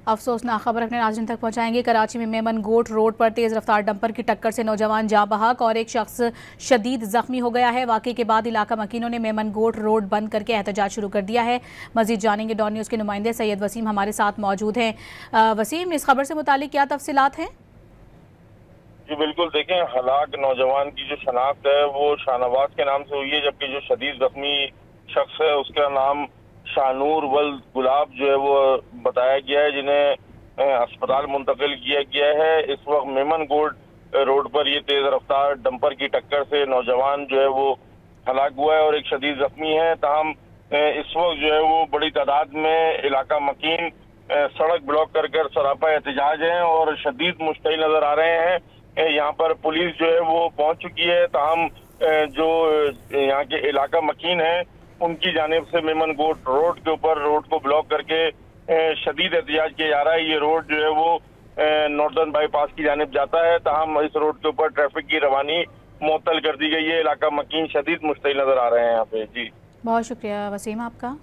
अफसोसनाक खबर अपने नाज़रीन तक पहुंचाएंगे। कराची में मेमन गोट रोड पर तेज रफ्तार डंपर की टक्कर से नौजवान जाँ बहक और एक शख्स शदीद जख्मी हो गया है। वाक़े के बाद इलाका मकीनों ने मेमन गोट रोड बंद करके एहतजाज शुरू कर दिया है। मजीद जानेंगे, डॉन न्यूज़ के नुमाइंदे सैयद वसीम हमारे साथ मौजूद हैं। वसीम, इस खबर से मुतालिक क्या तफसीलात हैं? जी बिल्कुल, देखें, हलाक नौजवान की जो शनाख्त है वो शाहनवाज के नाम से हुई है, जबकि जो शदीद जख्मी शख्स है उसका नाम शाहनूर वल गुलाब जो है वो बताया गया है, जिन्हें अस्पताल मुंतकिल किया गया है। इस वक्त मेमन गोल्ड रोड पर ये तेज रफ्तार डंपर की टक्कर से नौजवान जो है वो हलाक हुआ है और एक शदीद जख्मी है। ताहम इस वक्त जो है वो बड़ी तादाद में इलाका मकीन सड़क ब्लॉक कर कर सरापा एहतजाज हैं और शदीद मुश्तिल नजर आ रहे हैं। यहाँ पर पुलिस जो है वो पहुंच चुकी है। ताहम जो यहाँ के इलाका मकीन है उनकी जानिब से मेमन गोट रोड के ऊपर रोड को ब्लॉक करके शदीद एहतजाज किया जा रहा है। ये रोड जो है वो नॉर्दर्न बाईपास की जानिब जाता है। ताहम इस रोड के ऊपर ट्रैफिक की रवानी मुअत्तल कर दी गई है। इलाका मकीन शदीद मुश्तिल नजर आ रहे हैं यहाँ पे। जी बहुत शुक्रिया वसीम आपका।